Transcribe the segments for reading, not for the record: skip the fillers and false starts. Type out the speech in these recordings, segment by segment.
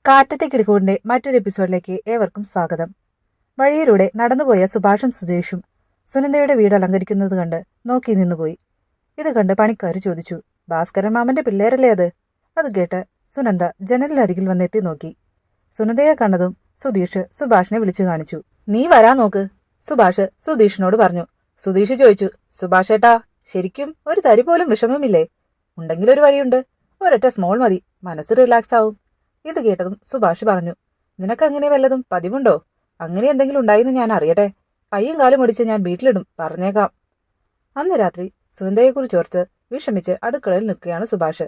കാറ്റത്തെ കിളിക്കൂടിന്റെ മറ്റൊരു എപ്പിസോഡിലേക്ക് ഏവർക്കും സ്വാഗതം. വഴിയിലൂടെ നടന്നുപോയ സുഭാഷും സുധീഷും സുനന്ദയുടെ വീട് അലങ്കരിക്കുന്നത് കണ്ട് നോക്കി നിന്നുപോയി. ഇത് കണ്ട് പണിക്കാർ ചോദിച്ചു, ഭാസ്കരൻ മാമന്റെ പിള്ളേരല്ലേ അത്? അത് കേട്ട് സുനന്ദ ജനലിനരികിൽ വന്നെത്തി നോക്കി. സുനന്ദയെ കണ്ടതും സുധീഷ് സുഭാഷിനെ വിളിച്ചു കാണിച്ചു. നീ വരാൻ നോക്ക്, സുഭാഷ് സുധീഷിനോട് പറഞ്ഞു. സുധീഷ് ചോദിച്ചു, സുഭാഷേട്ടാ, ശരിക്കും ഒരു തരി പോലും വിഷമമില്ലേ? ഉണ്ടെങ്കിലൊരു വഴിയുണ്ട്, ഒരൊറ്റ സ്മോൾ മതി, മനസ്സ് റിലാക്സ് ആവും. ഇത് കേട്ടതും സുഭാഷ് പറഞ്ഞു, നിനക്കങ്ങനെ വല്ലതും പതിവുണ്ടോ? അങ്ങനെ എന്തെങ്കിലും ഉണ്ടായിന്ന് ഞാൻ അറിയട്ടെ. കയ്യും കാലും ഒടിച്ച് ഞാൻ വീട്ടിലിടും, പറഞ്ഞേക്കാം. അന്ന് രാത്രി സുനന്ദയെക്കുറിച്ചോർത്ത് വിഷമിച്ച് അടുക്കളയിൽ നിൽക്കുകയാണ് സുഭാഷ്.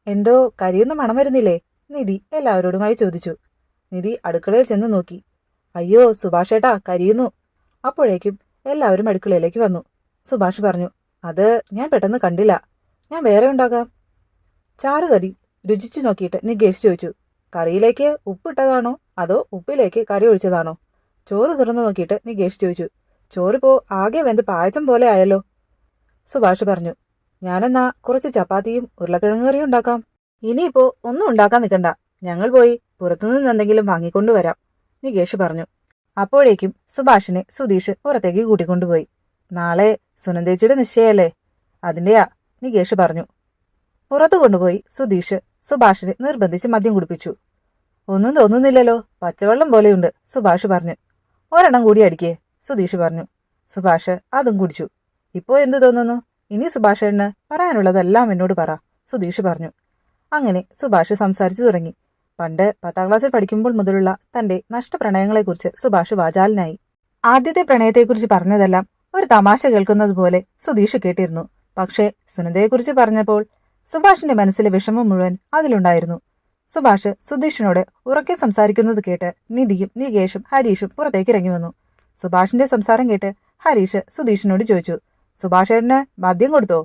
എന്തോ കരിയുന്ന മണം വരുന്നില്ലേ? നിധി എല്ലാവരോടുമായി ചോദിച്ചു. നിധി അടുക്കളയിൽ ചെന്ന് നോക്കി. അയ്യോ സുഭാഷേട്ടാ, കരിയുന്നു. അപ്പോഴേക്കും എല്ലാവരും അടുക്കളയിലേക്ക് വന്നു. സുഭാഷ് പറഞ്ഞു, അത് ഞാൻ പെട്ടെന്ന് കണ്ടില്ല, ഞാൻ വേറെ ഉണ്ടാകാം. ചാറുകറി രുചിച്ചു നോക്കിയിട്ട് നികേഷ് ചോദിച്ചു, കറിയിലേക്ക് ഉപ്പിട്ടതാണോ അതോ ഉപ്പിലേക്ക് കറി ഒഴിച്ചതാണോ? ചോറ് തുറന്നു നോക്കിയിട്ട് നികേഷ് ചോദിച്ചു. ചോറിപ്പോ ആകെ വെന്ത് പായസം പോലെ ആയല്ലോ. സുഭാഷ് പറഞ്ഞു, ഞാനെന്നാ കുറച്ച് ചപ്പാത്തിയും ഉരുളക്കിഴങ്ങ് കറിയും ഉണ്ടാക്കാം. ഇനിയിപ്പോ ഒന്നും ഉണ്ടാക്കാൻ നിൽക്കണ്ട, ഞങ്ങൾ പോയി പുറത്തുനിന്ന് എന്തെങ്കിലും വാങ്ങിക്കൊണ്ടുവരാം, നികേഷ് പറഞ്ഞു. അപ്പോഴേക്കും സുഭാഷിനെ സുധീഷ് പുറത്തേക്ക് കൂട്ടിക്കൊണ്ടുപോയി. നാളെ സുനന്ദേച്ചിയുടെ നിശ്ചയല്ലേ, അതിന്റെയാ, നികേഷ് പറഞ്ഞു. പുറത്തു കൊണ്ടുപോയി സുധീഷ് സുഭാഷിനെ നിർബന്ധിച്ച് മദ്യം കുടിപ്പിച്ചു. ഒന്നും തോന്നുന്നില്ലല്ലോ, പച്ചവെള്ളം പോലെയുണ്ട്, സുഭാഷ് പറഞ്ഞു. ഒരെണ്ണം കൂടി അടിക്കേ, സുധീഷ് പറഞ്ഞു. സുഭാഷ് അതും കുടിച്ചു. ഇപ്പോ എന്തു തോന്നുന്നു? ഇനി സുഭാഷേട്ടന് പറയാനുള്ളതെല്ലാം എന്നോട് പറ, സുധീഷ് പറഞ്ഞു. അങ്ങനെ സുഭാഷ് സംസാരിച്ചു തുടങ്ങി. പണ്ട് 10ാം ക്ലാസ്സിൽ പഠിക്കുമ്പോൾ മുതലുള്ള തന്റെ നഷ്ടപ്രണയങ്ങളെക്കുറിച്ച് സുഭാഷ് വാചാലനായി. ആദ്യത്തെ പ്രണയത്തെക്കുറിച്ച് പറഞ്ഞതെല്ലാം ഒരു തമാശ കേൾക്കുന്നത് പോലെ സുധീഷ് കേട്ടിരുന്നു. പക്ഷേ സുനന്ദയെക്കുറിച്ച് പറഞ്ഞപ്പോൾ സുഭാഷിന്റെ മനസ്സിലെ വിഷമം മുഴുവൻ അതിലുണ്ടായിരുന്നു. സുഭാഷ് സുധീഷിനോട് ഉറക്കെ സംസാരിക്കുന്നത് കേട്ട് നിധിയും നികേഷും ഹരീഷും പുറത്തേക്ക് ഇറങ്ങി വന്നു. സുഭാഷിന്റെ സംസാരം കേട്ട് ഹരീഷ് സുധീഷിനോട് ചോദിച്ചു, സുഭാഷേട്ടന് മദ്യം കൊടുത്തോ?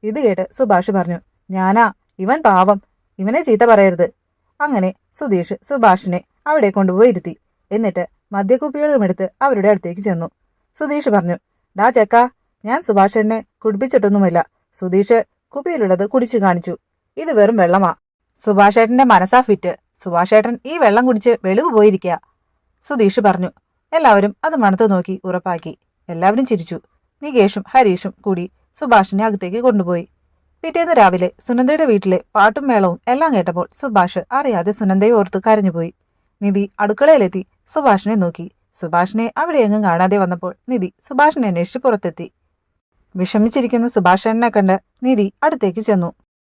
ഇത് കേട്ട് സുഭാഷ് പറഞ്ഞു, ഞാനാ, ഇവൻ പാവം, ഇവനെ ചീത്ത പറയരുത്. അങ്ങനെ സുധീഷ് സുഭാഷിനെ അവിടെ കൊണ്ടുപോയി ഇരുത്തി. എന്നിട്ട് മദ്യക്കുപ്പികളുമെടുത്ത് അവരുടെ അടുത്തേക്ക് ചെന്നു. സുധീഷ് പറഞ്ഞു, ഡാ ചെക്ക, ഞാൻ സുഭാഷേട്ടനെ കുടിപ്പിച്ചിട്ടൊന്നുമില്ല. സുധീഷ് കുപ്പിയിലുള്ളത് കുടിച്ചു കാണിച്ചു. ഇത് വെറും വെള്ളമാ. സുഭാഷേട്ടന്റെ മനസ്സാ ഫിറ്റ്. സുഭാഷേട്ടൻ ഈ വെള്ളം കുടിച്ച് വെളിവ് പോയിരിക്കുക, സുധീഷ് പറഞ്ഞു. എല്ലാവരും അത് മണത്തു നോക്കി ഉറപ്പാക്കി. എല്ലാവരും ചിരിച്ചു. നികേഷും ഹരീഷും കൂടി സുഭാഷിനെ അകത്തേക്ക് കൊണ്ടുപോയി. പിറ്റേന്ന് രാവിലെ സുനന്ദയുടെ വീട്ടിലെ പാട്ടും മേളവും എല്ലാം കേട്ടപ്പോൾ സുഭാഷ് അറിയാതെ സുനന്ദയെ ഓർത്ത് കരഞ്ഞുപോയി. നിധി അടുക്കളയിലെത്തി സുഭാഷിനെ നോക്കി. സുഭാഷിനെ അവിടെയെങ്ങും കാണാതെ വന്നപ്പോൾ നിധി സുഭാഷിനെ അന്വേഷിച്ച് പുറത്തെത്തി. വിഷമിച്ചിരിക്കുന്ന സുഭാഷനെ കണ്ട് നിധി അടുത്തേക്ക് ചെന്നു.